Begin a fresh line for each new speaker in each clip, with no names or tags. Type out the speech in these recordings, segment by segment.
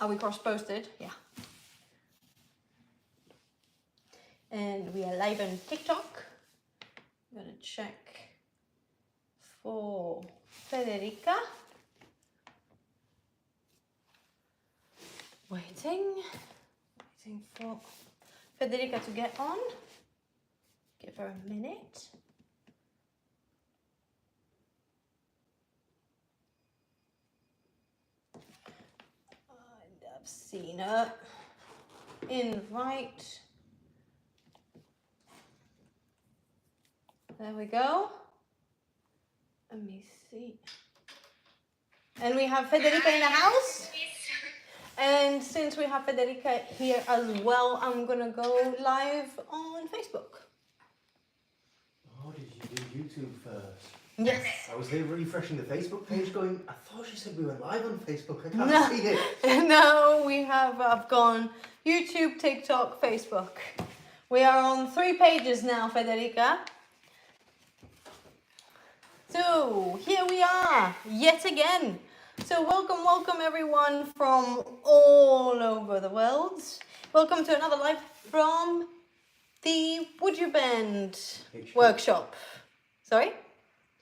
Are we cross-posted? Yeah. And we are live on TikTok. I'm gonna check for Federica. Waiting for Federica to get on. Give her a minute. I've seen her. Invite. There we go. Let me see. And we have Federica in the house. And since we have Federica here as well, I'm gonna go live on Facebook.
Oh, did you do YouTube first?
Yes.
I was there refreshing the Facebook page going, I thought she said we went live on Facebook. I can't see it.
No, I've gone YouTube, TikTok, Facebook. We are on 3 pages now, Federica. So here we are, yet again. So welcome everyone from all over the world. Welcome to another live from the Would You Bend
HQ.
workshop. Sorry?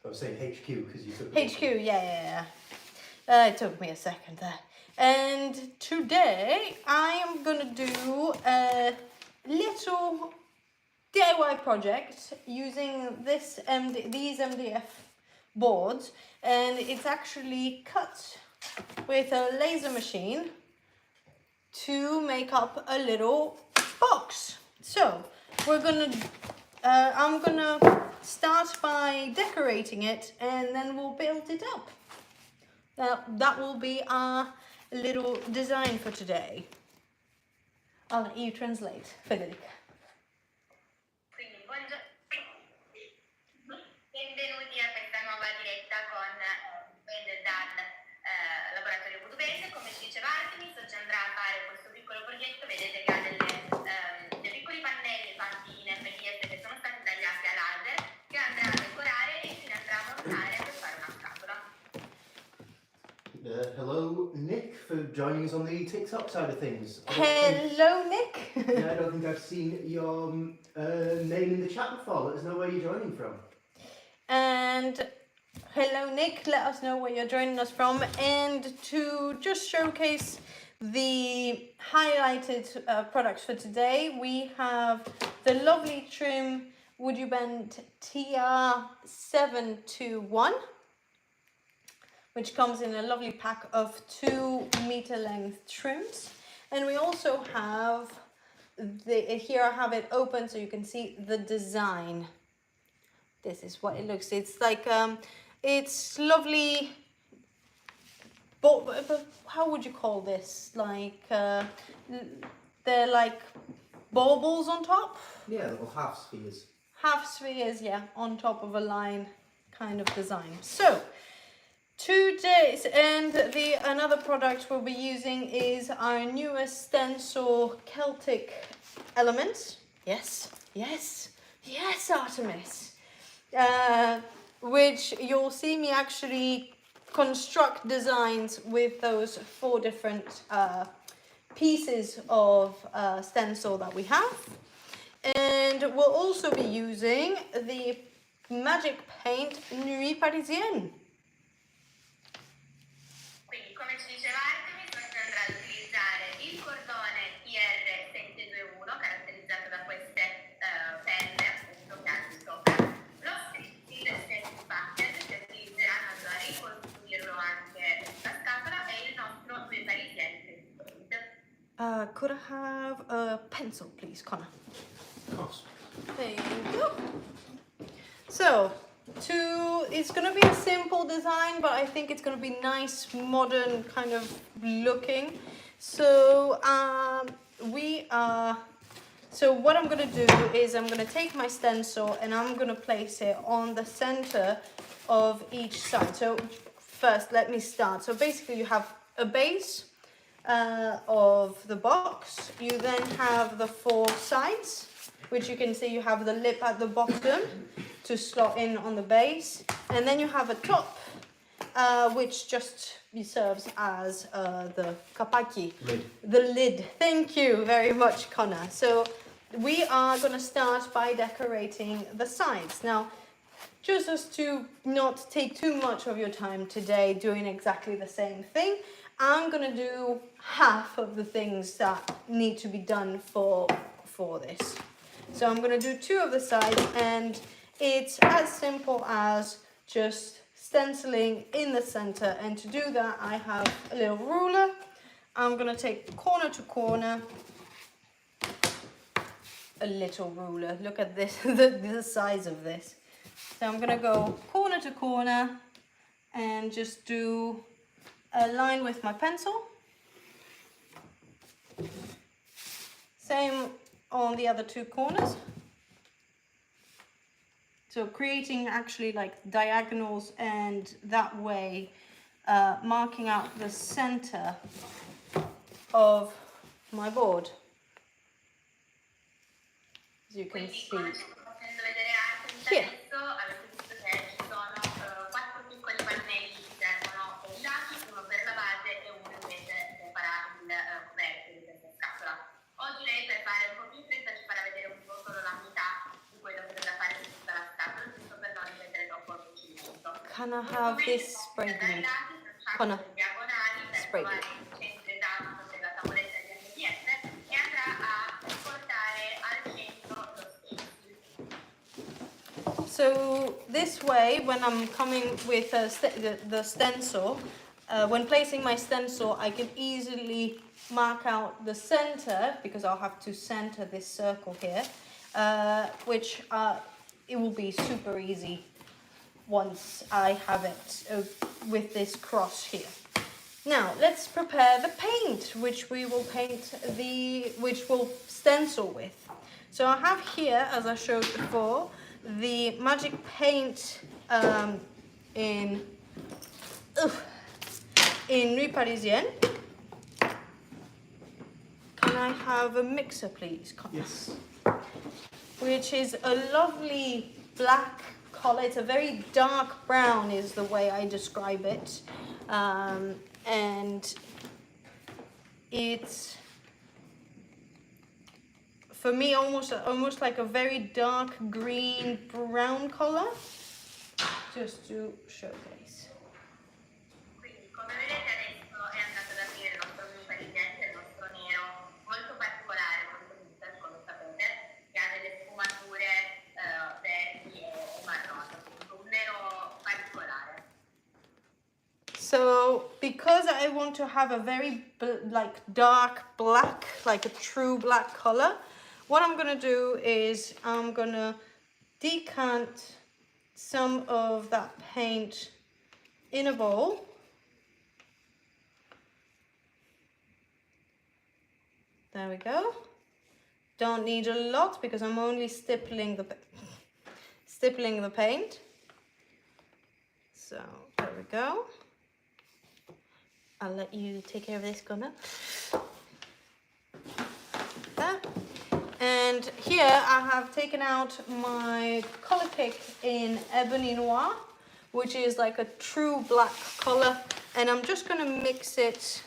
I was saying HQ because you took
HQ, yeah. It took me a second there. And today I am gonna do a little DIY project using these MDF boards, and it's actually cut with a laser machine to make up a little box. So I'm gonna start by decorating it, and then we'll build it up. That will be our little design for today. I'll let you translate, Federica.
Benvenuti a questa nuova diretta con dal laboratorio Budubese. Come ci diceva Artemis, oggi andrà a fare questo piccolo progetto. Vedete che ha dei piccoli pannelli fatti in MDF che sono stati tagliati a laser, che andrà a decorare e che andrà a montare per fare una scatola.
Hello, Nick, for joining us on the TikTok side of things.
Hello, Nick.
I don't think I've seen your name in the chat before. Let us know where you're joining from.
And hello, Nick. Let us know where you're joining us from. And to just showcase the highlighted products for today, we have the lovely trim Would You Bend TR721, which comes in a lovely pack of 2 meter length trims. And we also have here I have it open so you can see the design. This is what it looks. It's like it's lovely. But how would you call this? Like they're like baubles on top.
Yeah, little half spheres.
Half spheres, yeah, on top of a line kind of design. So today's another product we'll be using is our newest stencil Celtic elements. Yes, Artemis. Which you'll see me actually construct designs with those 4 different pieces of stencil that we have. And we'll also be using the Magic Paint Nuit Parisienne.
Quindi, come ci diceva Artemis, oggi andrà ad utilizzare il cordone IR721, caratterizzato da queste penne, appunto, che hanno sopra, lo stencil stencil bucket, che utilizzeranno a ricostruirlo anche la scatola, e il nostro Nuit Parisienne.
Could I have a pencil, please, Connor?
Of course.
There you go. So, it's going to be a simple design, but I think it's going to be nice, modern kind of looking. So, so what I'm going to do is I'm going to take my stencil and I'm going to place it on the center of each side. So first, let me start. So basically you have a base of the box. You then have the 4 sides, which you can see you have the lip at the bottom to slot in on the base. And then you have a top, which just serves as the kapaki,
Lid.
the lid. Thank you very much, Connor. So we are going to start by decorating the sides. Now, just as to not take too much of your time today doing exactly the same thing, I'm going to do half of the things that need to be done for this. So I'm going to do 2 of the sides, and it's as simple as just stenciling in the center. And to do that, I have a little ruler. I'm going to take corner to corner. A little ruler. Look at this, the size of this. So I'm going to go corner to corner and just do a line with my pencil. Same on the other 2 corners. So creating actually like diagonals, and that way marking out the center of my board. As you can see here.
Oggi lei per fare un po' più in fretta ci farà vedere un po' solo la metà di quello che dovrà fare su tutta la scatola, giusto per non ripetere troppo il procedimento.
Can I have this spray glue? Connor, spray glue.
Il centro esatto della tavoletta di MDF e andrà a portare al centro lo stencil.
So this way, when I'm coming with the stencil, when placing my stencil, I can easily mark out the center, because I'll have to center this circle here, which it will be super easy once I have it with this cross here. Now let's prepare the paint, which we will which we'll stencil with. So I have here, as I showed before, the magic paint in Nuit Parisienne. Can I have a mixer, please?
Yes.
Which is a lovely black color. It's a very dark brown is the way I describe it. And it's, for me, almost like a very dark green brown color. Just to showcase.
Quindi come vedete adesso è andato ad aprire il nostro blu parigente, il nostro nero molto particolare, molto vintage come sapete, che ha delle sfumature verdi e marrone, appunto un nero particolare.
So because I want to have a very like dark black, like a true black color, what I'm gonna do is I'm gonna decant some of that paint in a bowl. There we go. Don't need a lot because I'm only stippling the paint. So there we go. I'll let you take care of this, Gunnar. There. And here I have taken out my color pick in Ebony Noir, which is like a true black color, and I'm just going to mix it,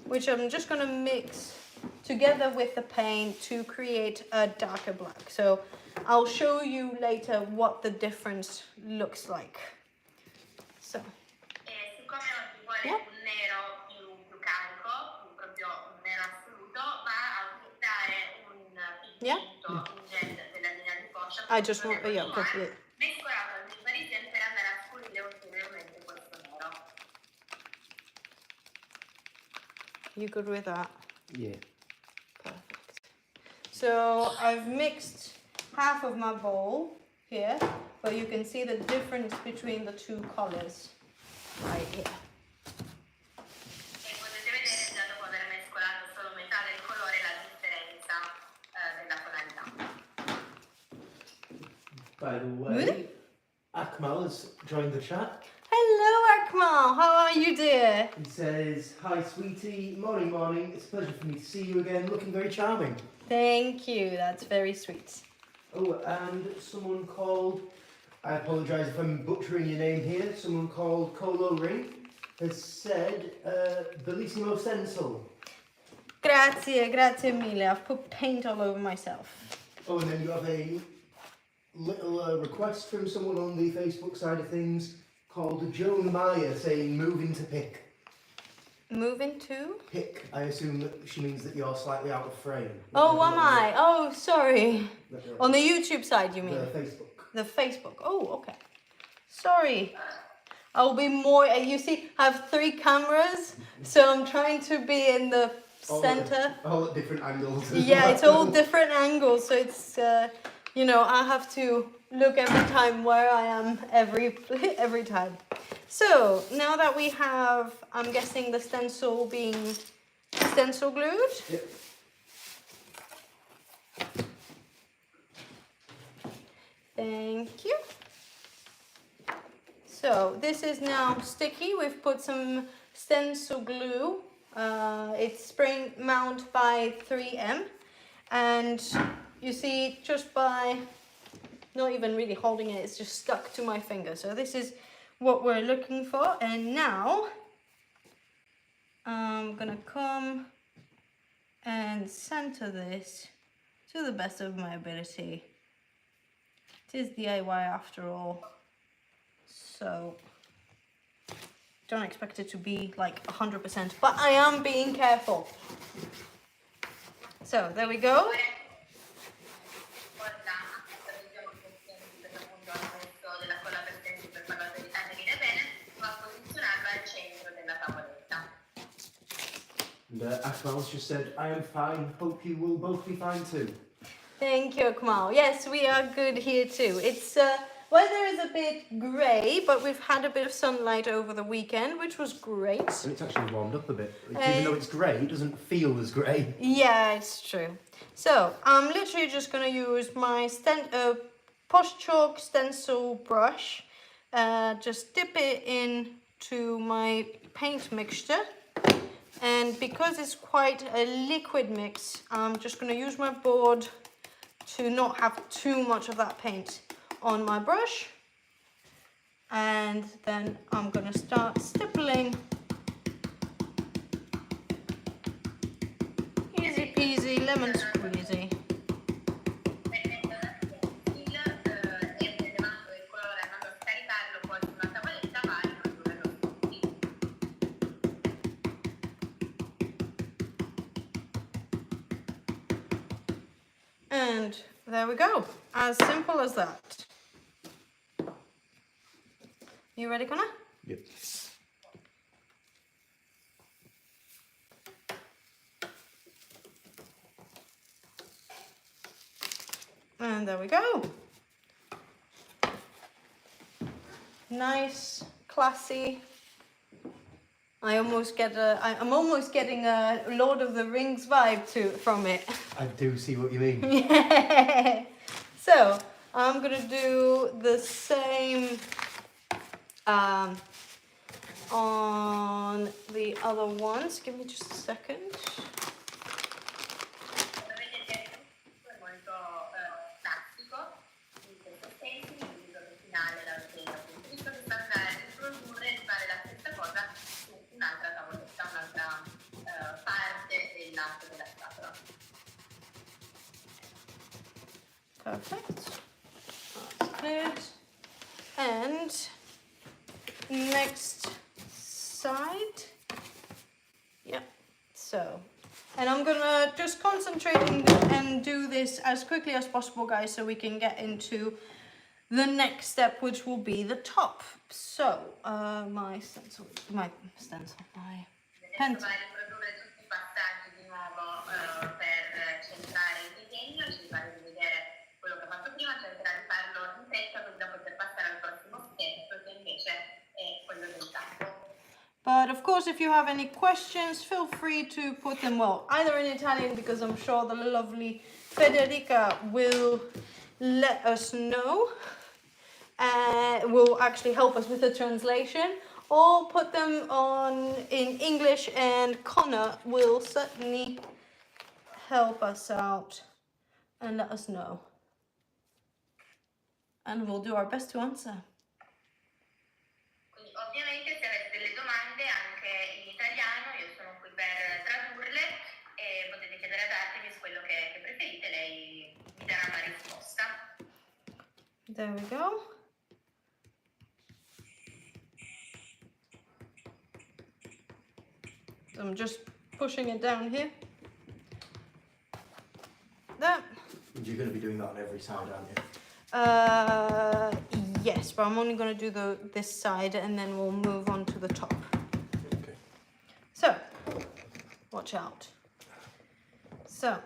which I'm just going to mix together with the paint to create a darker black. So I'll show you later what the difference looks like. So.
Siccome oggi vuole un nero più carico, proprio un nero assoluto, va a utilizzare un pigmento, un gel della linea di Poscia, mescolato al Nuit Parisienne per andare a scurire ulteriormente questo nero.
You good with that?
Yeah.
Perfect. So I've mixed half of my bowl here, but you can see the difference between the 2 colors right here.
E potete vedere già dopo aver mescolato solo metà del colore la differenza della tonalità.
By the way, Akmal has joined the chat.
Hello Akmal, how are you dear?
He says, "Hi sweetie, morning morning, it's a pleasure for me to see you again, looking very charming."
Thank you, that's very sweet.
Oh, and someone called I apologise if I'm butchering your name here. Someone called Colo Ring has said Bellissimo Stencil.
Grazie, grazie mille. I've put paint all over myself.
Oh, and then you have a little request from someone on the Facebook side of things called Joan Meyer saying moving to pick.
Moving to?
Pick. I assume that she means that you're slightly out of frame.
Oh, am I? Oh, sorry.
The,
On the YouTube side, you mean?
the Facebook.
The Facebook. Oh, okay. Sorry. I'll be more. You see, I have 3 cameras, so I'm trying to be in the center.
All at different angles.
Yeah, it's all different angles, so it's you know, I have to look every time where I am every time. So now that we have, I'm guessing the stencil being stencil glued.
Yep.
Thank you. So this is now sticky. We've put some stencil glue. It's spring mount by 3M, and you see, just by not even really holding it, it's just stuck to my finger. So this is what we're looking for. And now I'm gonna come and center this to the best of my ability. It is DIY after all, so don't expect it to be like 100%, but I am being careful. So there we go.
And Akmal's just said, I am fine, hope you will both be fine too.
Thank you, Akmal. Yes, we are good here too. It's weather is a bit grey, but we've had a bit of sunlight over the weekend, which was great.
And it's actually warmed up a bit. Even though it's grey, it doesn't feel as grey.
Yeah, it's true. So I'm literally just going to use my Posh Chalk stencil brush. Just dip it into my paint mixture. And because it's quite a liquid mix, I'm just going to use my board to not have too much of that paint on my brush. And then I'm going to start stippling. Easy peasy, lemon squeezy. And there we go, as simple as that. You ready, Connor?
Yep.
And there we go. Nice, classy. I'm almost getting a Lord of the Rings vibe from it.
I do see what you mean.
Yeah. So I'm gonna do the same on the other ones. Give me just a second. Perfect. That's good. And next side. Yep. So, and I'm gonna just concentrate and do this as quickly as possible, guys, so we can get into the next step, which will be the top. So, my pencil. But of course, if you have any questions, feel free to put them, well, either in Italian, because I'm sure the lovely Federica will let us know, will actually help us with the translation, or put them in English, and Connor will certainly help us out and let us know. and we'll do our best to answer.
Quindi ovviamente se avete delle domande anche in italiano io sono qui per tradurle e potete chiedere ad Artemis quello che preferite, lei vi darà una risposta.
There we go. So I'm just pushing it down here. There.
And you're going to be doing that on every side, aren't you?
Yes, but I'm only going to do this side and then we'll move on to the top.
Okay.
So, watch out. So,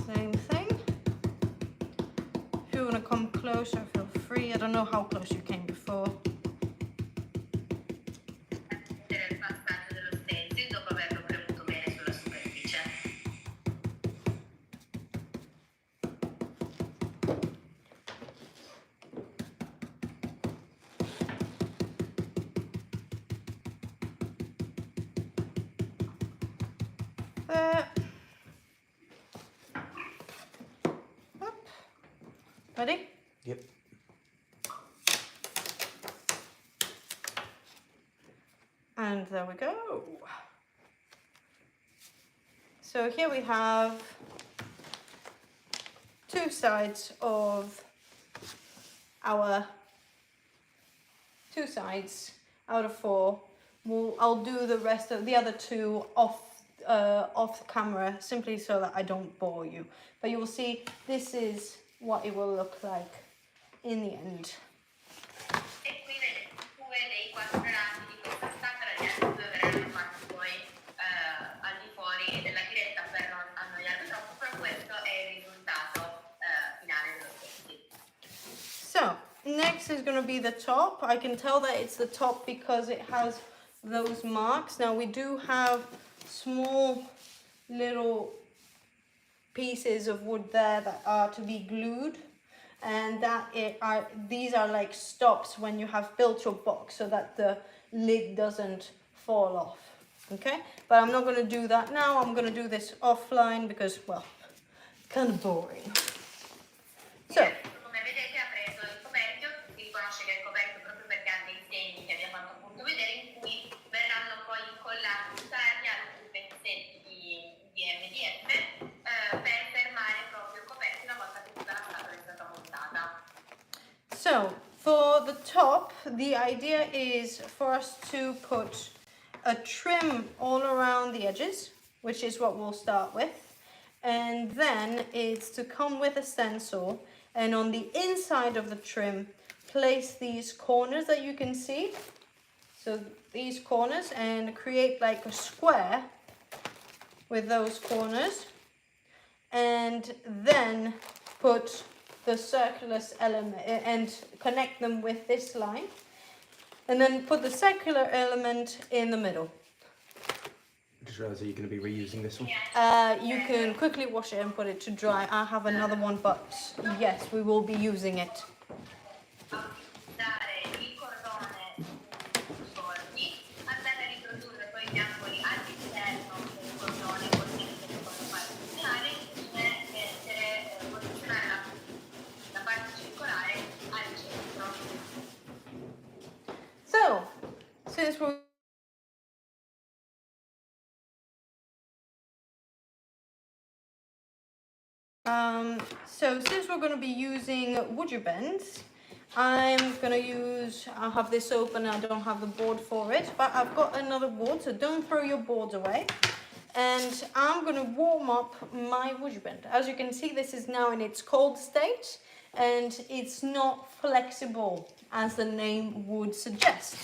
same thing. If you want to come closer, feel free. I don't know how close you came before.
Vedere il passaggio dello stencil dopo averlo premuto bene sulla superficie.
There. Up. Ready?
Yep.
And there we go. So here we have 2 sides of our 2 sides out of 4. I'll do the rest of the other 2 off camera, simply so that I don't bore you. But you will see this is what it will look like in the end.
E qui vedete 2 dei 4 lati di questa scatola, gli altri 2 verranno fatti poi al di fuori della diretta per non annoiarvi troppo, però questo è il risultato finale dello stencil.
So, next is going to be the top. I can tell that it's the top because it has those marks. Now we do have small little pieces of wood there that are to be glued, and these are like stops when you have built your box so that the lid doesn't fall off. Okay, but I'm not going to do that now. I'm going to do this offline because, well, kind of boring. So,
Come vedete ha preso il coperchio, si riconosce che è il coperchio proprio perché ha dei segni che abbiamo fatto appunto vedere, in cui verranno poi incollati interni altri pezzetti di MDF per fermare proprio il coperchio una volta che tutta la scatola è stata montata.
So, for the top, the idea is for us to put a trim all around the edges, which is what we'll start with. And then it's to come with a stencil, and on the inside of the trim, place these corners that you can see. So these corners, and create like a square with those corners. And then put the circular element and connect them with this line, and then put the circular element in the middle.
I just realised that you're going to be reusing this one.
You can quickly wash it and put it to dry. I have another one, but yes, we will be using it.
Utilizzare il cordone sordi, andare a riprodurre poi gli angoli all'interno del cordone così che possono far funzionare, e posizionare la parte circolare al centro.
So, since we're since we're going to be using woodger bends, I have this open, I don't have the board for it, but I've got another board, so don't throw your boards away. And I'm going to warm up my woodger bend. As you can see, this is now in its cold state, and it's not flexible as the name would suggest.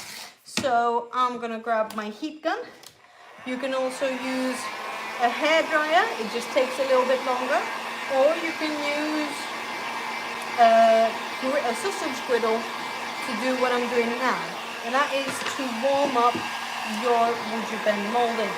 So I'm going to grab my heat gun. You can also use a hairdryer, it just takes a little bit longer. Or you can use a sausage griddle to do what I'm doing now. And that is to warm up your woodger bend molding.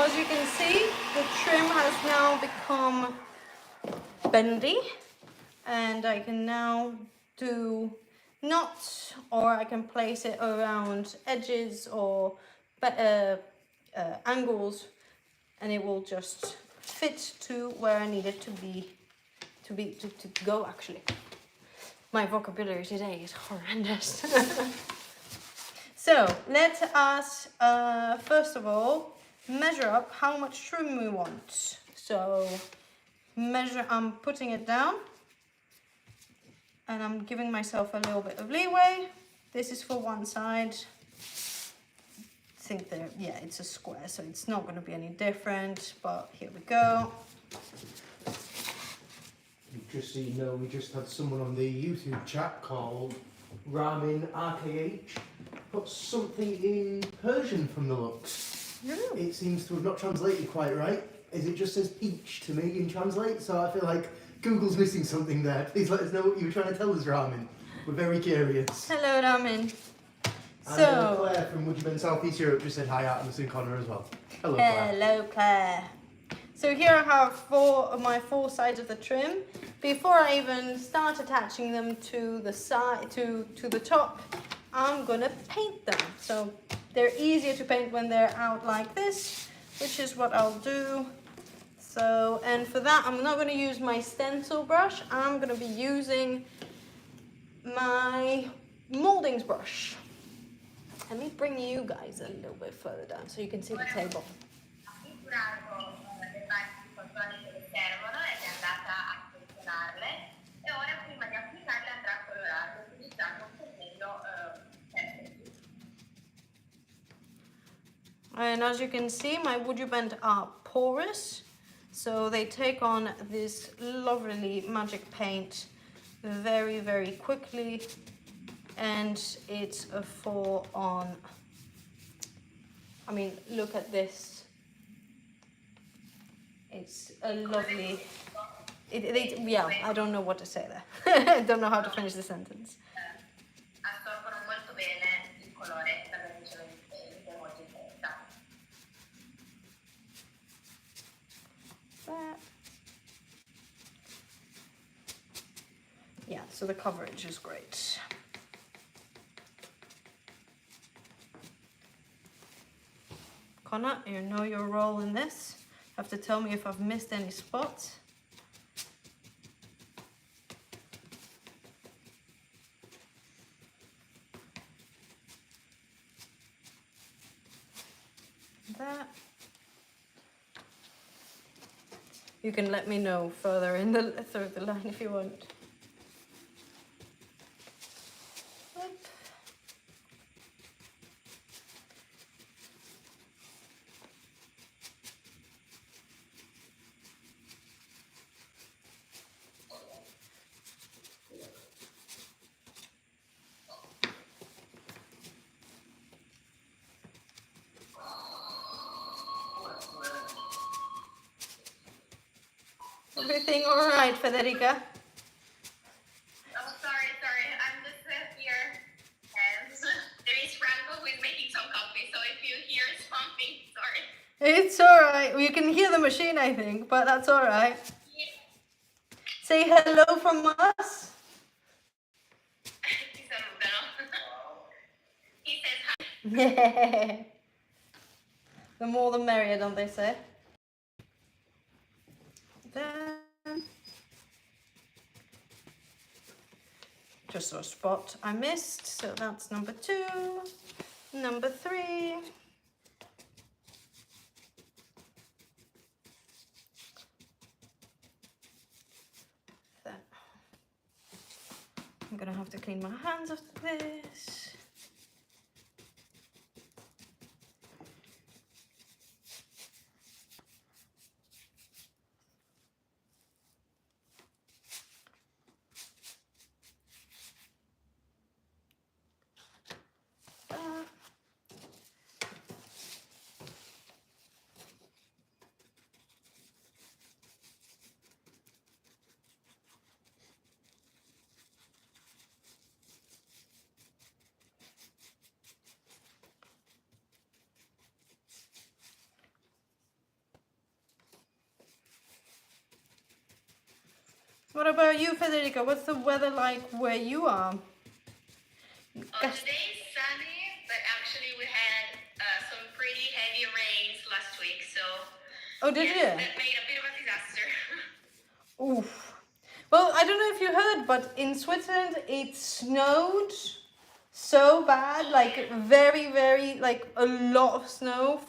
as you can see, the trim has now become bendy, and I can now do knots, or I can place it around edges or angles, and it will just fit to where I need it to go. Actually, my vocabulary today is horrendous. So let us first of all measure up how much trim we want. So I'm putting it down, and I'm giving myself a little bit of leeway. This is for one side. I think yeah, it's a square, so it's not going to be any different, but here we go.
Just so you know, we just had someone on the YouTube chat called Ramin RKH put something in Persian from the looks.
Yeah.
It seems to have not translated quite right, as it just says peach to me in translate, so I feel like Google's missing something there. Please let us know what you were trying to tell us, Ramin. We're very curious.
Hello, Ramin.
And Claire from Would You Ben South East Europe just said hi out in the St Connor as well. Hello, Claire.
Hello, Claire. So here I have my four sides of the trim. Before I even start attaching them to the side, to the top, I'm gonna paint them. So they're easier to paint when they're out like this, which is what I'll do. So, and for that, I'm not gonna use my stencil brush. I'm gonna be using my moldings brush. Let me bring you guys a little bit further down so you can see the table. And as you can see, my Would You Bend are porous, so they take on this lovely magic paint very, very quickly, and it's a full on, I mean, look at this. It's a lovely, yeah, I don't know what to say there. I don't know how to finish the sentence.
Assorbono molto bene il colore, la vernice è molto intensa.
Yeah, so the coverage is great. Connor, you know your role in this. Have to tell me if I've missed any spots. That. You can let me know further in through the line if you want. Everything all right, Federica?
Oh, sorry. I'm just here. And there is Franco who is making some coffee, so if you hear something, sorry.
It's all right. You can hear the machine, I think, but that's all right.
Yeah.
Say hello from us.
Ti salutano. He says hi.
Yeah. The more the merrier, don't they say? Then just a spot I missed, so that's number 2. Number 3. Then I'm gonna have to clean my hands after this. What about you, Federica? What's the weather like where you are?
Today is sunny, but actually we had some pretty heavy rains last week, so
Oh, did
yes,
you?
that made a bit of a disaster.
Oof. Well, I don't know if you heard, but in Switzerland it snowed so bad, like very, very, like a lot of snow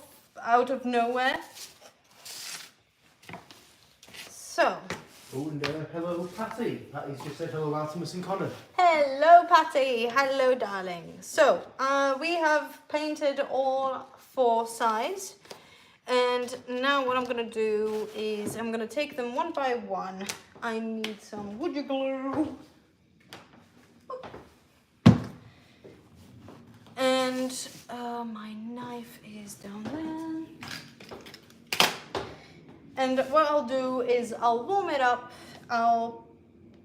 out of nowhere. So,
Oh, and hello, Patty. Patty's just said hello, Artemis and Connor.
hello, Patty. Hello, darling. So, we have painted all 4 sides. And now what I'm going to do is I'm going to take them one by one. I need some wood glue. And my knife is down there. And what I'll do is I'll warm it up, I'll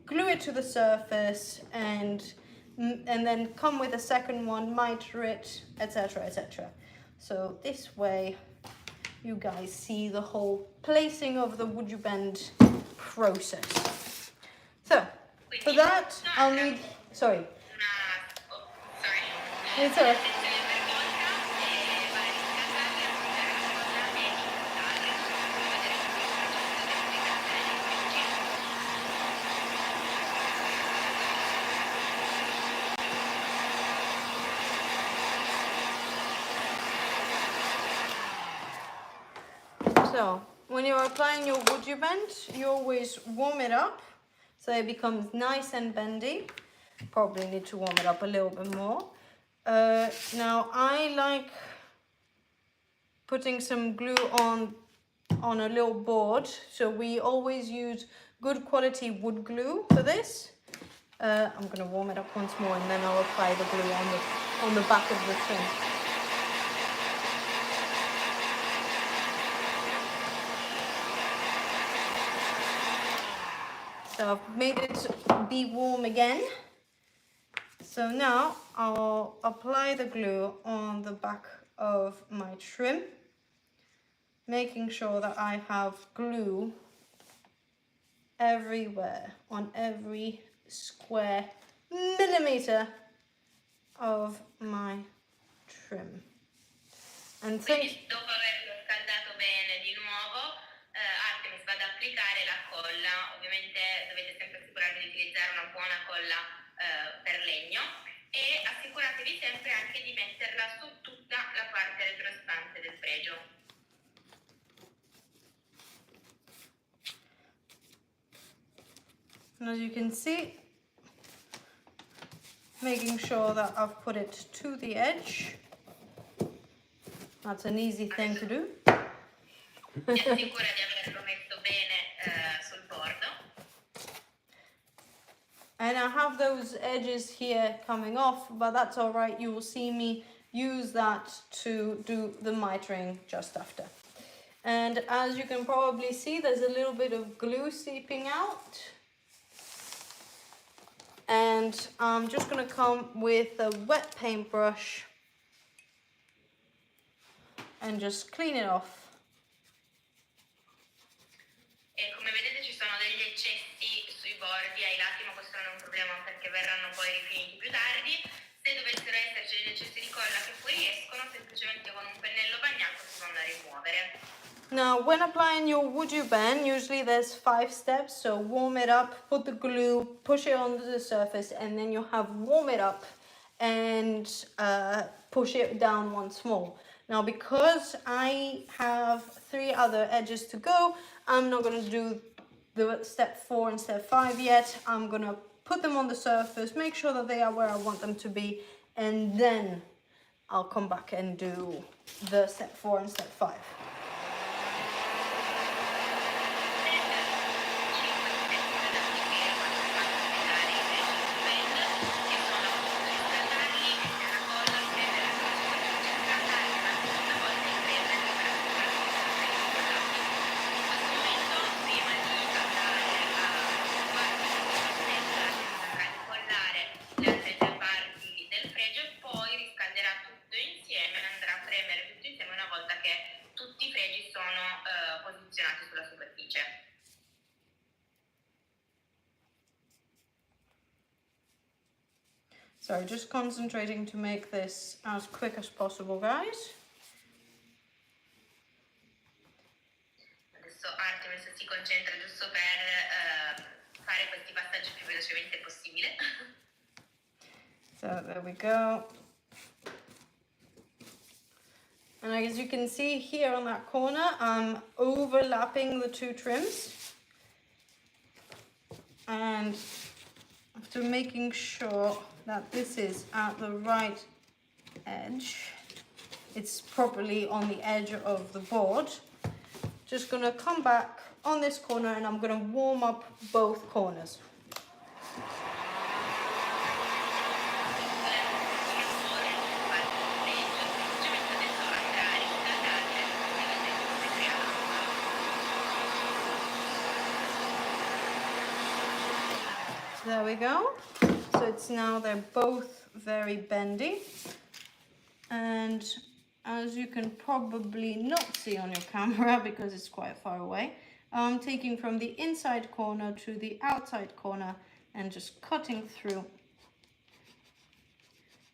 glue it to the surface, and then come with a second one, miter it, etc., etc. So this way you guys see the whole placing of the would you bend process. So for that I'll need, sorry.
Sorry.
It's alright. So when you're applying your wood you bend, you always warm it up so it becomes nice and bendy. Probably need to warm it up a little bit more. Now I like putting some glue on a little board, so we always use good quality wood glue for this. I'm going to warm it up once more and then I'll apply the glue on the back of the trim. So I've made it be warm again. So now I'll apply the glue on the back of my trim, making sure that I have glue everywhere, on every square millimeter of my trim. And
Quindi dopo averlo scaldato bene di nuovo, Artemis va ad applicare la colla. Ovviamente dovete sempre assicurarvi di utilizzare una buona colla per legno e assicuratevi sempre anche di metterla su tutta la parte retrostante del fregio.
And as you can see, making sure that I've put it to the edge. That's an easy thing to do.
Si assicura di averlo messo bene sul bordo.
And I have those edges here coming off, but that's all right. You will see me use that to do the mitering just after. And as you can probably see, there's a little bit of glue seeping out. And I'm just going to come with a wet paintbrush and just clean it off.
E come vedete ci sono degli eccessi sui bordi ai lati, ma questo non è un problema perché verranno poi rifiniti più tardi. Se dovessero esserci degli eccessi di colla che fuoriescono, semplicemente con un pennello bagnato si può andare a rimuovere.
Now, when applying your wood you bend, usually there's 5 steps. So warm it up, put the glue, push it onto the surface, and then you have warm it up and push it down once more. Now, because I have 3 other edges to go, I'm not going to do the step 4 and step 5 yet. I'm going to put them on the surface, make sure that they are where I want them to be, and then I'll come back and do the step 4 and step 5.
Tutti
Sorry, just concentrating to make this as quick as possible, guys.
Adesso Artemis si concentra giusto per fare questi passaggi più velocemente possibile.
So there we go. And as you can see here on that corner, I'm overlapping the two trims. And after making sure that this is at the right edge, it's properly on the edge of the board, just gonna come back on this corner and I'm gonna warm up both corners. There we go. So it's now they're both very bendy. And as you can probably not see on your camera because it's quite far away, I'm taking from the inside corner to the outside corner and just cutting through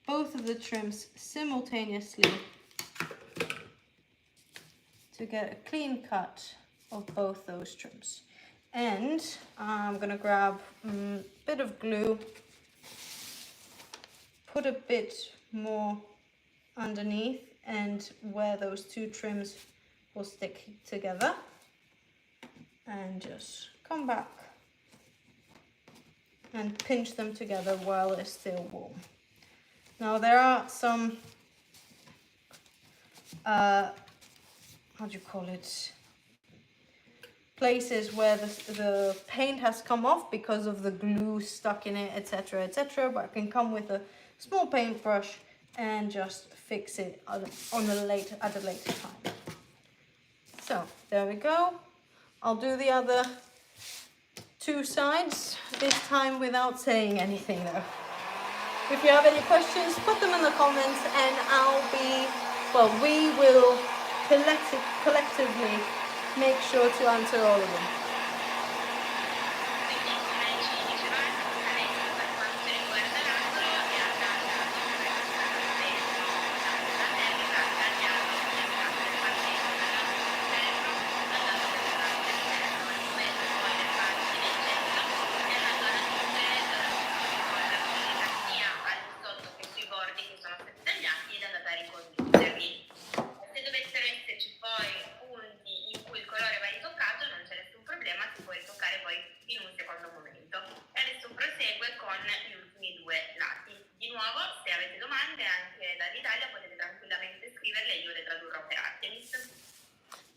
both of the trims simultaneously to get a clean cut of both those trims. And I'm gonna grab a bit of glue, put a bit more underneath and where those two trims will stick together, and just come back and pinch them together while they're still warm. Now there are some how do you call it, places where the paint has come off because of the glue stuck in it, etc, etc, but I can come with a small paintbrush and just fix it at a later time. So there we go. I'll do the other two sides, this time without saying anything though. If you have any questions, put them in the comments and we will collectively make sure to answer all of them.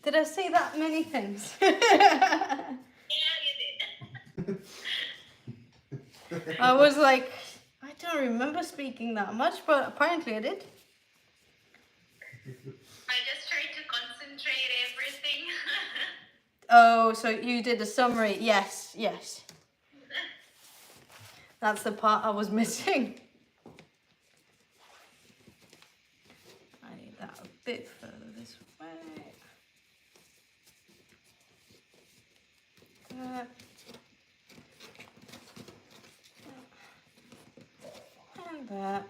Did I say that many things?
Yeah, you did.
I was like, I don't remember speaking that much, but apparently I did.
I just tried to concentrate everything.
Oh, so you did a summary. Yes, yes. That's the part I was missing. I need that a bit further this way. And that.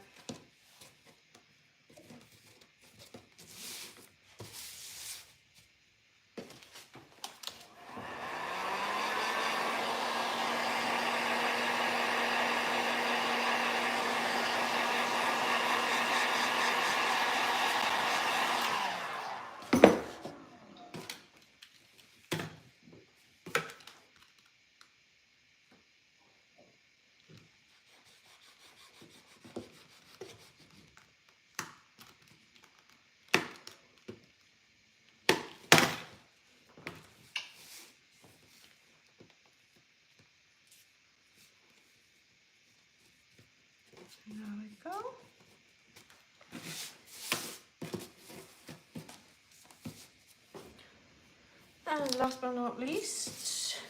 There we go. And last but not least,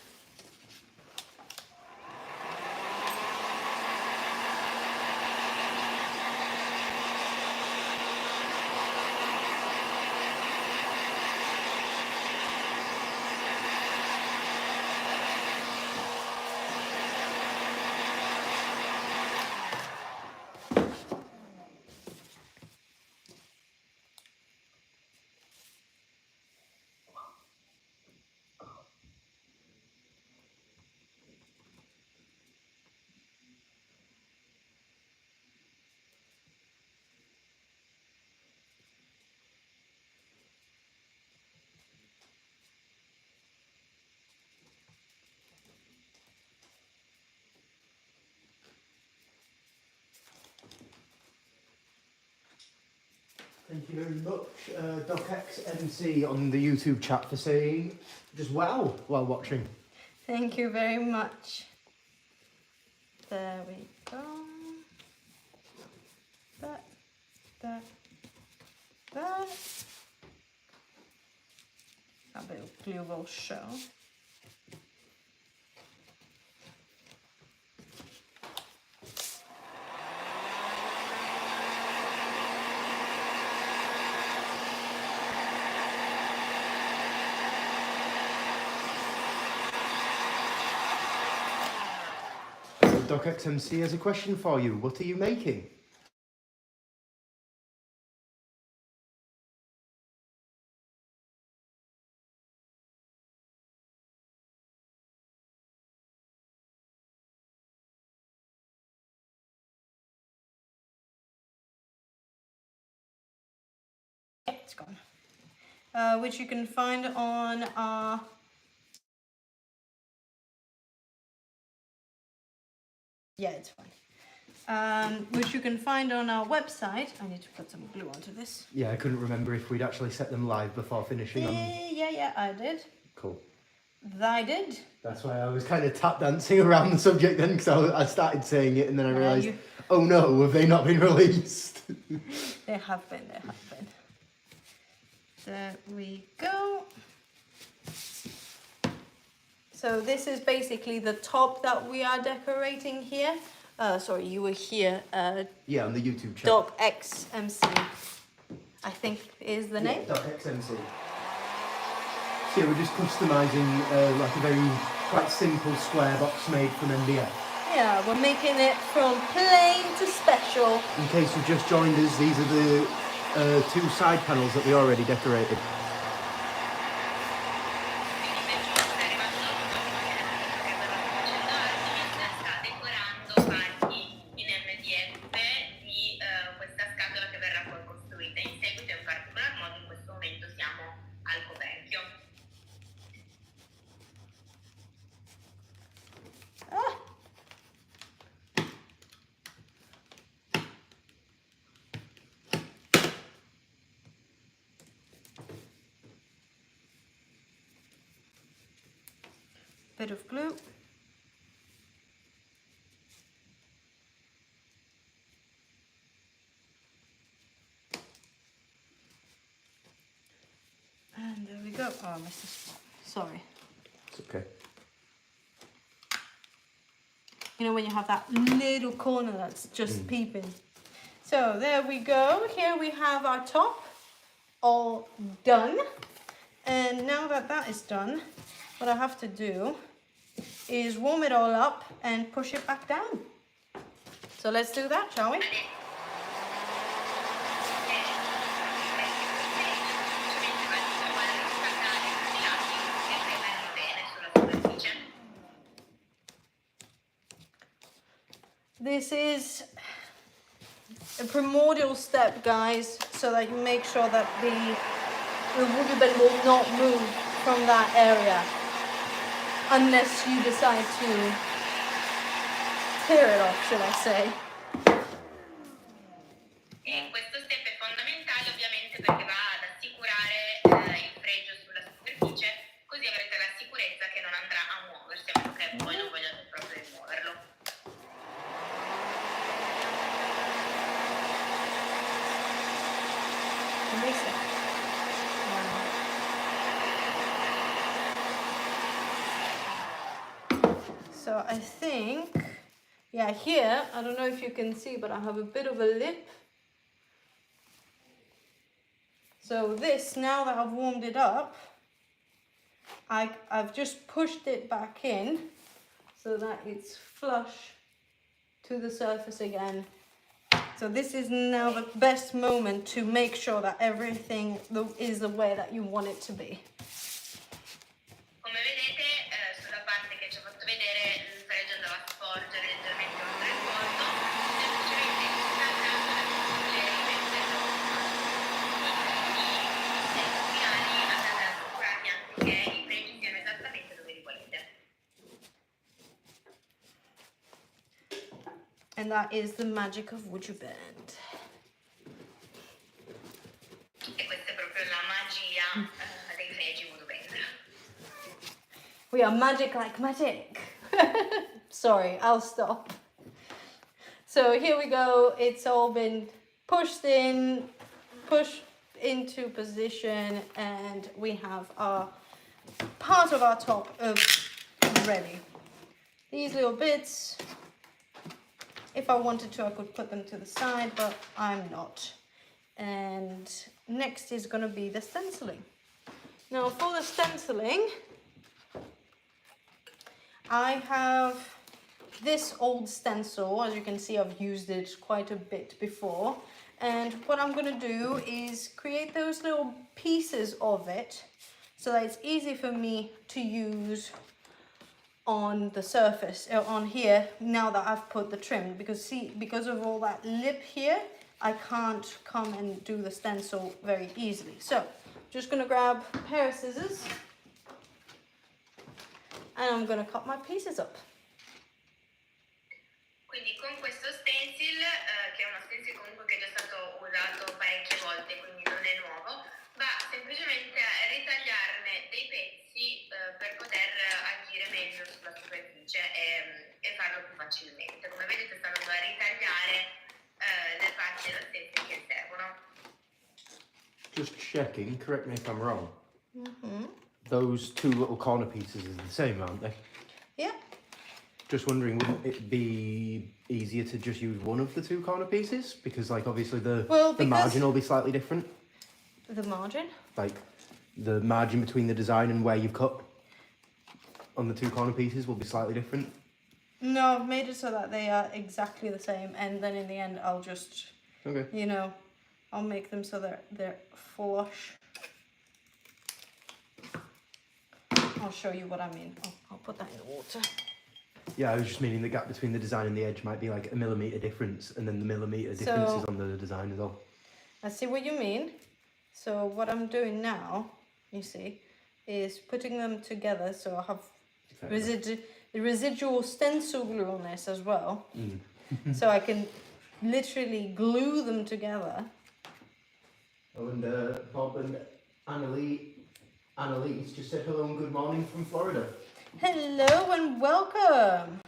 Thank you very much, DocXMC on the YouTube chat for saying just wow while watching.
Thank you very much. There we go. That. A bit of glue will show.
DocXMC has a question for you. What are you making?
Yeah, it's gone. Which you can find on our it's fine. Which you can find on our website. I need to put some glue onto this.
Yeah, I couldn't remember if we'd actually set them live before finishing on.
Yeah, I did.
Cool.
I did.
That's why I was kind of tap dancing around the subject then, because I started saying it and then I realised, oh no, have they not been released?
They have been. There we go. So this is basically the top that we are decorating here. Sorry, you were here.
Yeah, on the YouTube channel.
DocXMC, I think is the name.
DocXMC. So yeah, we're just customising like a very quite simple square box made from MDF.
Yeah, we're making it from plain to special.
In case you've just joined us, these are the two side panels that we already decorated.
Bit of glue. And there we go. Oh, I missed a spot. Sorry.
It's okay.
You know when you have that little corner that's just peeping. So there we go. Here we have our top all done. And now that that is done, what I have to do is warm it all up and push it back down. So let's do that, shall we? This is a primordial step, guys, so that you make sure that the woody bed will not move from that area unless you decide to tear it off, should I say.
Questo step è fondamentale ovviamente perché va ad assicurare il fregio sulla superficie, così avrete la sicurezza che non andrà a muoversi, a meno che voi non vogliate proprio rimuoverlo.
So I think, yeah, here, I don't know if you can see, but I have a bit of a lip. So this, now that I've warmed it up, I've just pushed it back in so that it's flush to the surface again. So this is now the best moment to make sure that everything is the way that you want it to be.
Come vedete, sulla parte che ci ho fatto vedere il fregio andava a sporgere leggermente oltre il bordo, semplicemente riscaldando le rimetterlo i finali andate ad assicurarvi anche che i fregi siano esattamente dove li volete.
And that is the magic of Would You Bend. We are magic like magic. Sorry, I'll stop. So here we go. It's all been pushed into position, and we have our part of our top ready. These little bits, if I wanted to, I could put them to the side, but I'm not. And next is going to be the stenciling. Now for the stenciling, I have this old stencil. As you can see, I've used it quite a bit before. And what I'm going to do is create those little pieces of it so that it's easy for me to use on the surface, on here, now that I've put the trim. Because see, because of all that lip here, I can't come and do the stencil very easily. So, just going to grab a pair of scissors and I'm going to cut my pieces up.
Quindi con questo stencil, che è uno stencil comunque che è già stato usato parecchie volte, quindi non è nuovo, va semplicemente a ritagliarne dei pezzi per poter agire meglio sulla superficie e farlo più facilmente. Come vedete stanno a ritagliare le parti dello stencil che servono.
Just checking, correct me if I'm wrong.
Mm-hmm.
Those two little corner pieces are the same, aren't they?
Yeah.
Just wondering, wouldn't it be easier to just use one of the two corner pieces? Because, like, obviously the margin will be slightly different.
The margin?
Like, the margin between the design and where you've cut on the two corner pieces will be slightly different.
No, I've made it so that they are exactly the same, and then in the end I'll just, you know, I'll make them so they're flush. I'll show you what I mean. I'll put that in the water.
Yeah, I was just meaning the gap between the design and the edge might be like a millimetre difference, and then the millimetre difference is on the design as well.
I see what you mean. So what I'm doing now, you see, is putting them together so I have the residual stencil glue on this as well. So I can literally glue them together.
Oh, and Bob and Annalise just said hello and good morning from Florida.
Hello and welcome.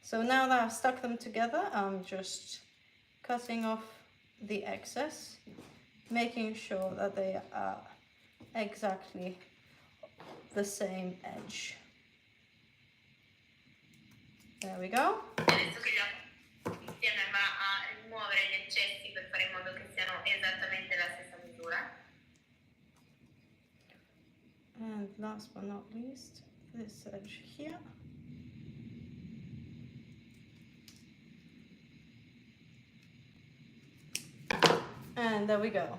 So now that I've stuck them together, I'm just cutting off the excess, making sure that they are exactly the same edge. There we go.
Adesso che insieme va a rimuovere gli eccessi per fare in modo che siano esattamente la stessa misura.
And last but not least, this edge here. And there we go.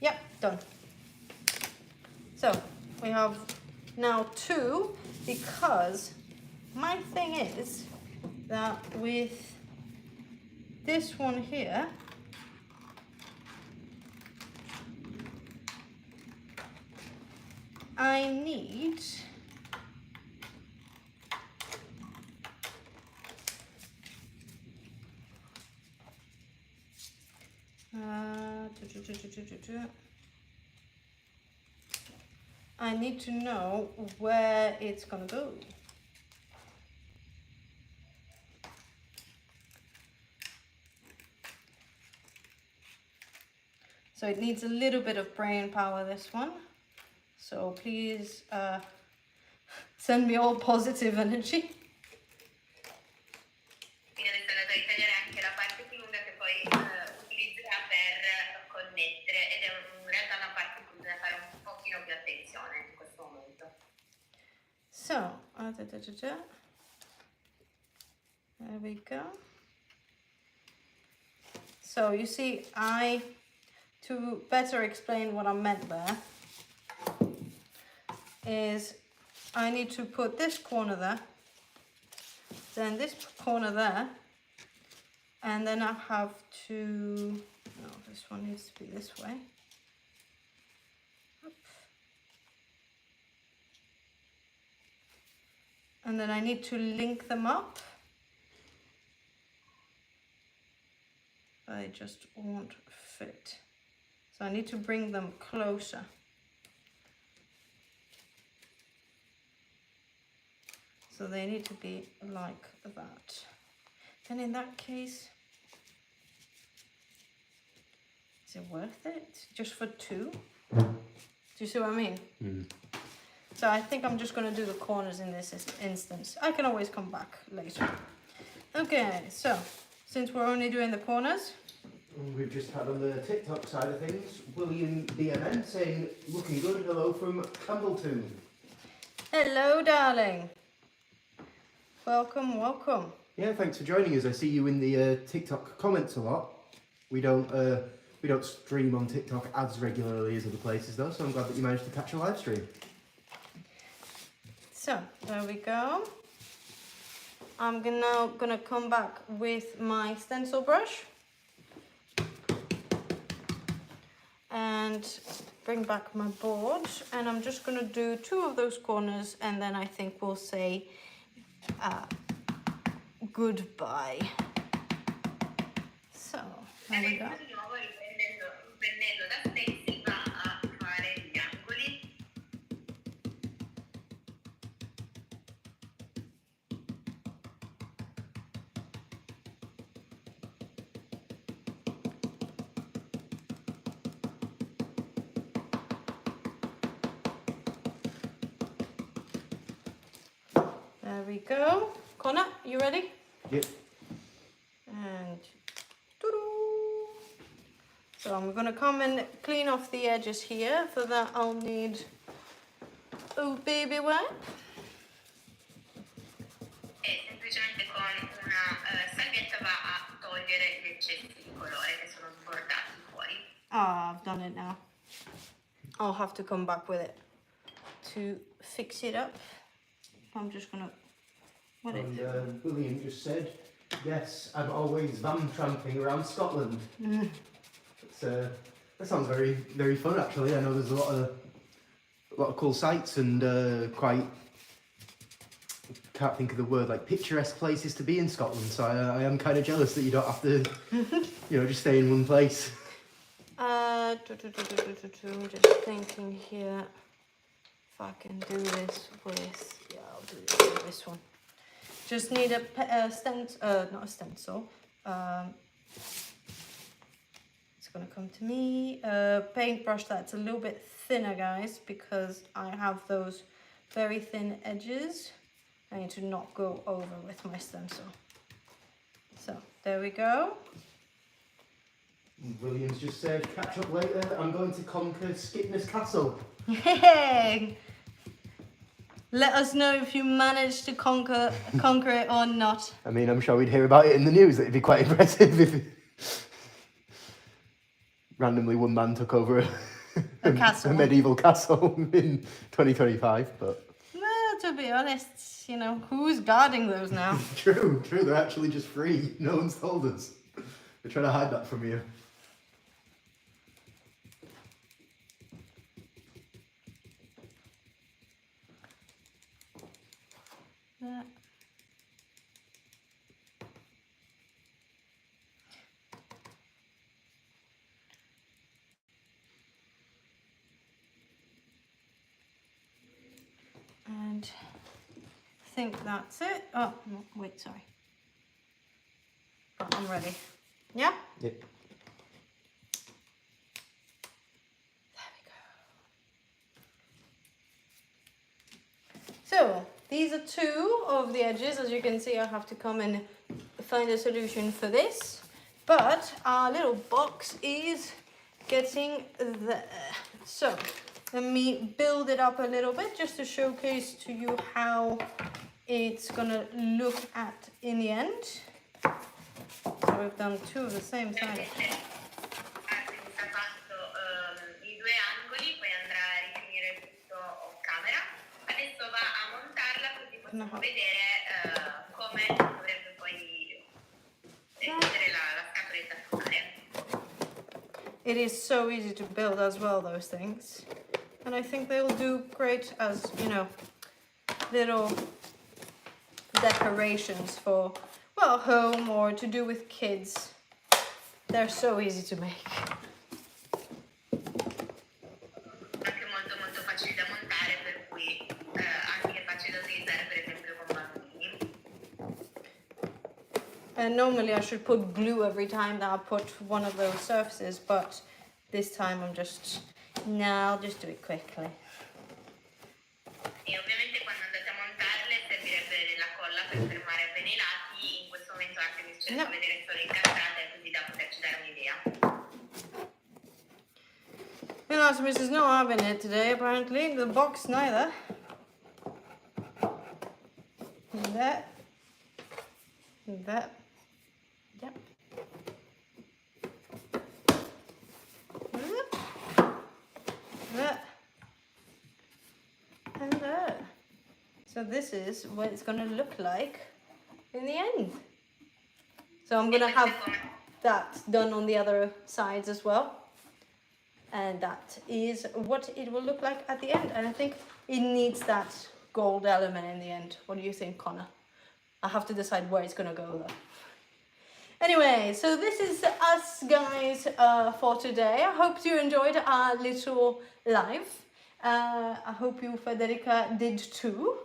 Yep, done. So we have now two, because my thing is that with this one here, I need I need to know where it's gonna go. So it needs a little bit of brain power, this one. So please send me all positive energy.
Quindi adesso è andato a ritagliare anche la parte più lunga che poi utilizzerà per connettere, ed è in realtà una parte in cui bisogna fare un pochino più attenzione in questo momento.
So, there we go. So you see, to better explain what I meant there, is I need to put this corner there, then this corner there, and then I have to, no, this one needs to be this way. Up. And then I need to link them up. They just won't fit. So I need to bring them closer. So they need to be like that. And in that case, is it worth it? Just for 2? Do you see what I mean?
Mm.
So I think I'm just going to do the corners in this instance. I can always come back later. Okay, so since we're only doing the corners.
We've just had on the TikTok side of things, William BMN saying, looking good, hello from Campbelltown.
Hello, darling. Welcome, welcome.
Yeah, thanks for joining us. I see you in the TikTok comments a lot. We don't stream on TikTok as regularly as other places though, so I'm glad that you managed to catch a live stream.
So, there we go. I'm now gonna come back with my stencil brush and bring back my board, and I'm just gonna do 2 of those corners, and then I think we'll say goodbye. So, there we go.
Di nuovo riprendendo da stencil va a fare gli angoli.
There we go. Connor, you ready?
Yep.
And doo-doo. So I'm gonna come and clean off the edges here. For that I'll need a baby wipe.
E semplicemente con una salvietta va a togliere gli eccessi di colore che sono sbordati fuori.
Ah, I've done it now. I'll have to come back with it to fix it up. I'm just gonna. What is it?
And William just said, yes, I'm always van tramping around Scotland. That sounds very, very fun actually. I know there's a lot of cool sights and quite, can't think of the word, like picturesque places to be in Scotland. So I am kind of jealous that you don't have to, just stay in one place.
I'm just thinking here if I can do this with. Yeah, I'll do this with this one. Just need a stencil, not a stencil. It's gonna come to me. A paintbrush that's a little bit thinner, guys, because I have those very thin edges. I need to not go over with my stencil. So there we go.
William's just said, catch up later. I'm going to conquer Skipness Castle.
Yay! Let us know if you managed to conquer it or not.
I mean, I'm sure we'd hear about it in the news. It'd be quite impressive if randomly one man took over
A castle.
a medieval castle in 2025. But
Well, to be honest, who's guarding those now?
true. They're actually just free. No one's told us. They're trying to hide that from you.
That. And I think that's it. Oh, no, wait, sorry. Oh, I'm ready. Yeah?
Yep.
There we go. So, these are 2 of the edges. As you can see, I have to come and find a solution for this. But our little box is getting there. So, let me build it up a little bit just to showcase to you how it's gonna look at in the end. So we've done 2 of the same side.
Ha fatto i 2 angoli, poi andrà a rifinire tutto off camera. Adesso va a montarla così possiamo vedere come dovrebbe poi essere la scatoletta finale.
It is so easy to build as well, those things. And I think they'll do great as, little decorations for, well, home or to do with kids. They're so easy to make.
Anche molto molto facili da montare, per cui anche facile da utilizzare per esempio con bambini.
And normally I should put glue every time that I put one of those surfaces, but this time I'm just, no, I'll just do it quickly.
E ovviamente quando andate a montarle servirebbe della colla per fermare bene i lati. In questo momento Artemis cerca di vedere solo incastrate così da poterci dare un'idea.
And Artemis is not having it today, apparently. The box neither. And that. And that. Yep. That. And that. So this is what it's going to look like in the end. So I'm going to have that done on the other sides as well. And that is what it will look like at the end. And I think it needs that gold element in the end. What do you think, Connor? I have to decide where it's going to go though. Anyway, so this is us guys for today. I hope you enjoyed our little live. I hope you, Federica, did too.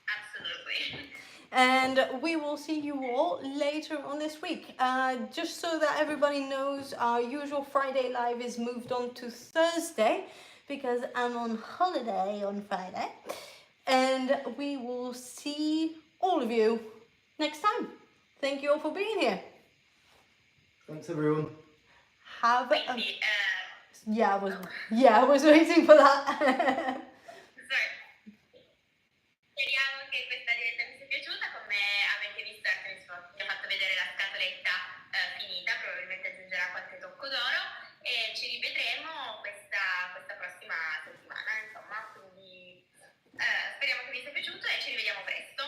Absolutely.
And we will see you all later on this week. Just so that everybody knows, our usual Friday live is moved on to Thursday because I'm on holiday on Friday. And we will see all of you next time. Thank you all for being here.
Thanks, everyone.
Have a...
Quindi,
I was waiting for that.
Speriamo che questa diretta vi sia piaciuta. Come avete visto, Artemis vi ha fatto vedere la scatoletta finita, probabilmente aggiungerà qualche tocco d'oro e ci rivedremo questa prossima settimana, insomma, quindi speriamo che vi sia piaciuto e ci rivediamo presto.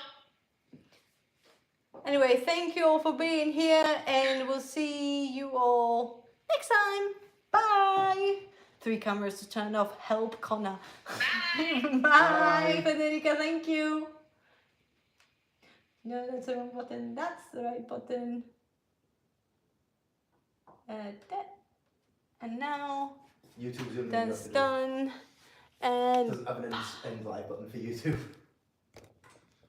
Anyway, thank you all for being here and we'll see you all next time. Bye. 3 cameras to turn off. Help Connor.
Bye.
Bye, Federica. Thank you. No, that's the wrong button. That's the right button. And now
YouTube's the only
that's done. And
doesn't have an end live button for YouTube.